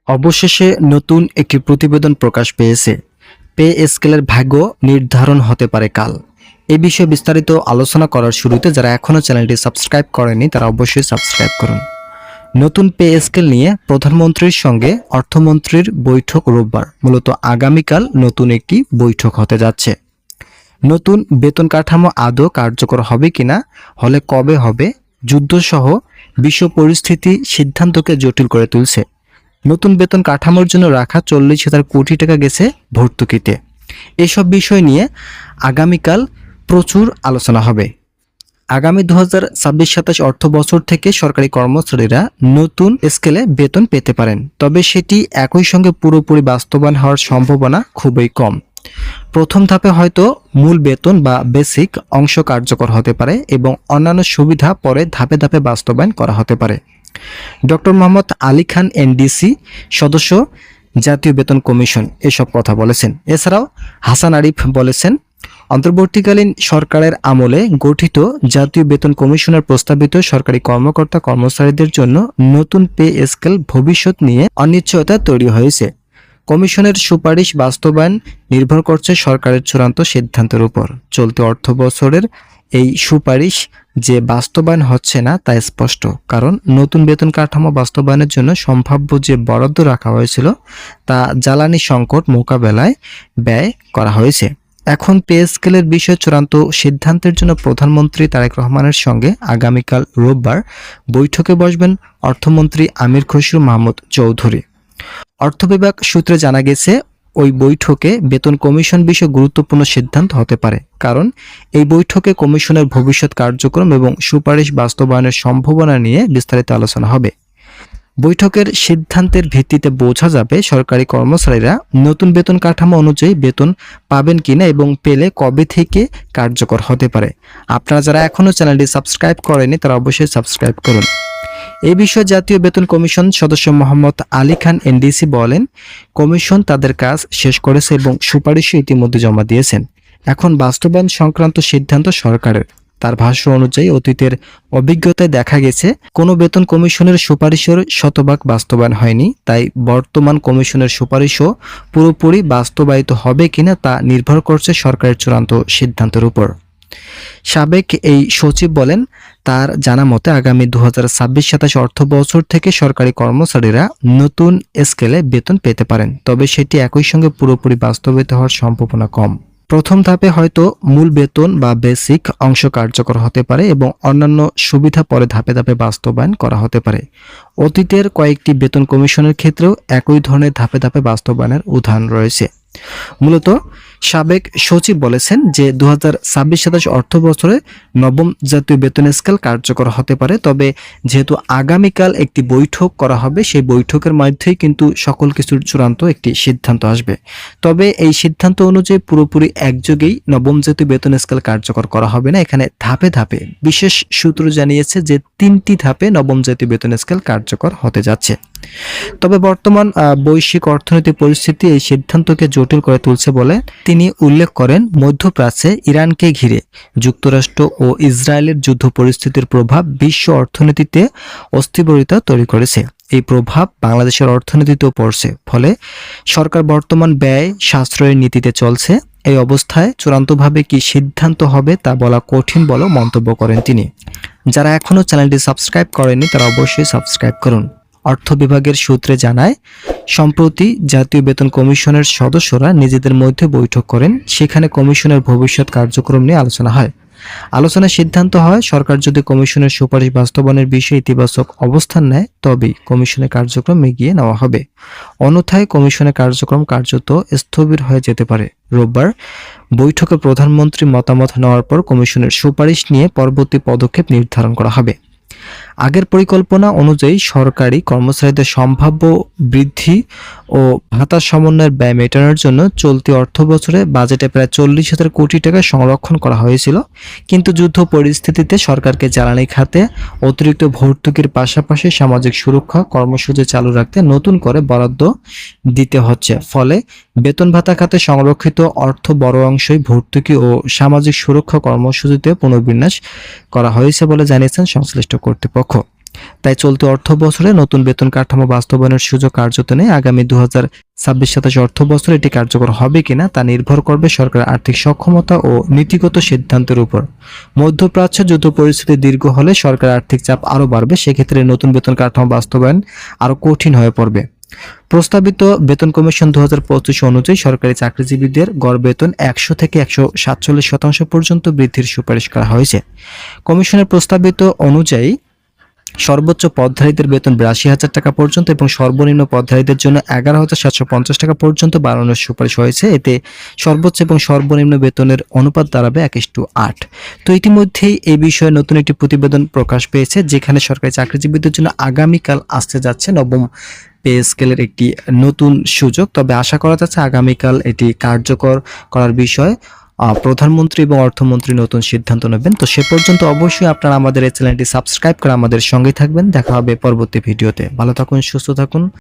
অবশেষে নতুন একটি প্রতিবেদন প্রকাশ পেয়েছে। পে স্কেলের ভাগ্য নির্ধারণ হতে পারে কাল। এ বিষয়ে বিস্তারিত আলোচনা করার শুরুতে যারা এখনও চ্যানেলটি সাবস্ক্রাইব করেনি তারা অবশ্যই সাবস্ক্রাইব করুন। নতুন পে স্কেল নিয়ে প্রধানমন্ত্রীর সঙ্গে অর্থমন্ত্রীর বৈঠক রোববার। মূলত আগামীকাল নতুন একটি বৈঠক হতে যাচ্ছে। নতুন বেতন কাঠামো আদৌ কার্যকর হবে কিনা, হলে কবে হবে, যুদ্ধসহ বিশ্ব পরিস্থিতি সিদ্ধান্তকে জটিল করে তুলছে। নতুন বেতন কাঠামোর জন্য রাখা 40,000 কোটি টাকা গেছে ভর্তুকিতে। এসব বিষয় নিয়ে আগামীকাল প্রচুর আলোচনা হবে। আগামী 2026-27 অর্থ বছর থেকে সরকারি কর্মচারীরা নতুন স্কেলে বেতন পেতে পারেন, তবে সেটি একই সঙ্গে পুরোপুরি বাস্তবায়ন হওয়ার সম্ভাবনা খুবই কম। প্রথম ধাপে হয়তো মূল বেতন বা বেসিক অংশ কার্যকর হতে পারে এবং অন্যান্য সুবিধা পরে ধাপে ধাপে বাস্তবায়ন করা হতে পারে। ডক্টর মোহাম্মদ আলী খান এনডিসি সদস্য, জাতীয় বেতন কমিশন এসব কথা বলেছেন। এছাড়াও হাসান আরিফ বলেছেন, অন্তর্বর্তীকালীন সরকারের আমলে গঠিত জাতীয় বেতন কমিশনের প্রস্তাবিত সরকারি কর্মকর্তা কর্মচারীদের জন্য নতুন পে স্কেল ভবিষ্যৎ নিয়ে অনিশ্চয়তা তৈরি হয়েছে। কমিশনের সুপারিশ বাস্তবায়ন নির্ভর করছে সরকারের চূড়ান্ত সিদ্ধান্তের উপর। চলতি অর্থ বছরের এই সুপারিশ যে বাস্তবায়ন হচ্ছে না তা স্পষ্ট, কারণ নতুন বেতন কাঠামো বাস্তবায়নের জন্য সম্ভাব্য যে বরাদ্দ রাখা হয়েছিল তা জ্বালানি সংকট মোকাবেলায় ব্যয় করা হয়েছে। এখন পে স্কেলের বিষয়ে চূড়ান্ত সিদ্ধান্তের জন্য প্রধানমন্ত্রী তারেক রহমানের সঙ্গে আগামীকাল রোববার বৈঠকে বসবেন অর্থমন্ত্রী আমির খসরু মাহমুদ চৌধুরী। অর্থ বিভাগ সূত্রে জানা গেছে, ওই বৈঠকে বেতন কমিশন বিষয়ে গুরুত্বপূর্ণ সিদ্ধান্ত হতে পারে, কারণ এই বৈঠকে কমিশনের ভবিষ্যৎ কার্যক্রম এবং সুপারিশ বাস্তবায়নের সম্ভাবনা নিয়ে বিস্তারিত আলোচনা হবে। বৈঠকের সিদ্ধান্তের ভিত্তিতে বোঝা যাবে সরকারি কর্মচারীরা নতুন বেতন কাঠামো অনুযায়ী বেতন পাবেন কিনা এবং পেলে কবে থেকে কার্যকর হতে পারে। আপনারা যারা এখনও চ্যানেলটি সাবস্ক্রাইব করেনি তারা অবশ্যই সাবস্ক্রাইব করুন। এই বিষয়ে জাতীয় বেতন কমিশন সদস্য মোহাম্মদ আলী খান এনডিসি বলেন, কমিশন তাদের কাজ শেষ করেছে এবং সুপারিশও ইতিমধ্যে জমা দিয়েছেন। এখন বাস্তবায়ন সংক্রান্ত সিদ্ধান্ত সরকারের। তার ভাষ্য অনুযায়ী অতীতের অভিজ্ঞতায় দেখা গেছে কোনো বেতন কমিশনের সুপারিশের শতভাগ বাস্তবায়ন হয়নি, তাই বর্তমান কমিশনের সুপারিশও পুরোপুরি বাস্তবায়িত হবে কিনা তা নির্ভর করছে সরকারের চূড়ান্ত সিদ্ধান্তের উপর। সাবেক এই সচিব বলেন, তার জানা মতে আগামী 2026-27 অর্থ বছর থেকে সরকারি কর্মচারীরা নতুন স্কেলে বেতন পেতে পারেন, তবে সেটি একই সঙ্গে পুরোপুরি বাস্তবায়িত হওয়ার সম্ভাবনা কম। প্রথম ধাপে হয়তো মূল বেতন বা বেসিক অংশ কার্যকর হতে পারে এবং অন্যান্য সুবিধা পরে ধাপে ধাপে বাস্তবায়ন করা হতে পারে। অতীতের কয়েকটি বেতন কমিশনের ক্ষেত্রেও একই ধরনের ধাপে ধাপে বাস্তবায়নের উদাহরণ রয়েছে। মূলত সাবেক সচিব বলেছেন যে 2026-27 অর্থ বছরে নবম জাতীয় বেতন স্কেল কার্যকর হতে পারে, তবে যেহেতু আগামীকাল একটি বৈঠক করা হবে সেই বৈঠকের মধ্যেই কিন্তু সকল কিছুর চূড়ান্ত একটি সিদ্ধান্ত আসবে। তবে এই সিদ্ধান্ত অনুযায়ী পুরোপুরি একযোগেই নবম জাতীয় বেতন স্কেল কার্যকর করা হবে না, এখানে ধাপে ধাপে বিশেষ সূত্র জানিয়েছে যে 3টি ধাপে নবম জাতীয় বেতন স্কেল কার্যকর হতে যাচ্ছে। তবে বর্তমান বৈশ্বিক অর্থনৈতিক পরিস্থিতি এই সিদ্ধান্তকে জটিল করে তুলছে বলে তিনি উল্লেখ করেন। মধ্যপ্রাচ্যে ইরানকে ঘিরে যুক্তরাষ্ট্র ও ইসরায়েলের যুদ্ধ পরিস্থিতির প্রভাব বিশ্ব অর্থনীতিতে অস্থিরতা তৈরি করেছে। এই প্রভাব বাংলাদেশের অর্থনীতিতেও পড়ছে, ফলে সরকার বর্তমান ব্যয় সাশ্রয়ের নীতিতে চলছে। এই অবস্থায় চূড়ান্তভাবে কি সিদ্ধান্ত হবে তা বলা কঠিন বলে মন্তব্য করেন তিনি। যারা এখনও চ্যানেলটি সাবস্ক্রাইব করেনি তারা অবশ্যই সাবস্ক্রাইব করুন। অর্থ বিভাগের সূত্রে জানায়, সম্প্রতি জাতীয় বেতন কমিশনের সদস্যরা নিজেদের মধ্যে বৈঠক করেন। সেখানে কমিশনের ভবিষ্যৎ কার্যক্রম নিয়ে আলোচনা হয়। আলোচনায় সিদ্ধান্ত হয়, সরকার যদি কমিশনের সুপারিশ বাস্তবায়নের বিষয়ে ইতিবাচক অবস্থান নেয় তবেই কমিশনের কার্যক্রম এগিয়ে নেওয়া হবে, অন্যথায় কমিশনের কার্যক্রম কার্যত স্থবির হয়ে যেতে পারে। রোববার বৈঠকে প্রধানমন্ত্রী মতামত নেওয়ার পর কমিশনের সুপারিশ নিয়ে পরবর্তী পদক্ষেপ নির্ধারণ করা হবে। আগের পরিকল্পনা অনুযায়ী সরকারি কর্মচারীদের সম্ভাব্য বৃদ্ধি ও ভাতা সমন্বয়ের ব্যয় মেটানোর জন্য চলতি অর্থ বছরে বাজেটে প্রায় 40,000 কোটি টাকা সংরক্ষণ করা হয়েছিল, কিন্তু যুদ্ধ পরিস্থিতিতে সরকারকে জ্বালানি খাতে অতিরিক্ত ভর্তুকির পাশাপাশি সামাজিক সুরক্ষা কর্মসূচি চালু রাখতে নতুন করে বরাদ্দ দিতে হচ্ছে। ফলে বেতন ভাতা খাতে সংরক্ষিত অর্থ বড় অংশই ভর্তুকি ও সামাজিক সুরক্ষা কর্মসূচিতে পুনর্বিন্যাস করা হয়েছে বলে জানিয়েছেন সংশ্লিষ্ট কর্তৃপক্ষ। তাই চলতি অর্থ বছরে নতুন বেতন কাঠামো বাস্তবায়নের সুযোগ কার্যত নেই। আগামী 2026-27 অর্থ বছরে এটি কার্যকর হবে কিনা তা নির্ভর করবে সরকারের আর্থিক সক্ষমতা ও নীতিগত সিদ্ধান্তের উপর। মধ্যপ্রাচ্যে যুদ্ধ পরিস্থিতি দীর্ঘ হলে সরকারের আর্থিক চাপ আরও বাড়বে, সেক্ষেত্রে নতুন বেতন কাঠামো বাস্তবায়ন আরও কঠিন হয়ে পড়বে। প্রস্তাবিত বেতন কমিশন 2025 অনুযায়ী সরকারি চাকরিজীবীদের গড় বেতন 100 থেকে 147% পর্যন্ত বৃদ্ধির সুপারিশ করা হয়েছে। কমিশনের প্রস্তাবিত অনুযায়ী সর্বোচ্চ পদধারীদের বেতন 82,000 টাকা পর্যন্ত এবং সর্বনিম্ন পদধারীদের জন্য 11,750 টাকা পর্যন্ত বাড়ানোর সুপারিশ হয়েছে। এতে সর্বোচ্চ এবং সর্বনিম্ন বেতনের অনুপাত দাঁড়াবে 1:8। তো ইতিমধ্যেই এই বিষয়ে নতুন একটি প্রতিবেদন প্রকাশ পেয়েছে, যেখানে সরকারি চাকরিজীবীদের জন্য আগামীকাল আসতে যাচ্ছে নবম পে স্কেলের একটি নতুন সুযোগ। তবে আশা করা যাচ্ছে আগামীকাল এটি কার্যকর করার বিষয়ে প্রধানমন্ত্রী এবং অর্থমন্ত্রী নতুন সিদ্ধান্ত নেবেন। তো সে পর্যন্ত অবশ্যই আপনারা আমাদের এই চ্যানেলটি সাবস্ক্রাইব করে আমাদের সঙ্গে থাকবেন। দেখা হবে পরবর্তী ভিডিওতে। ভালো থাকুন, সুস্থ থাকুন।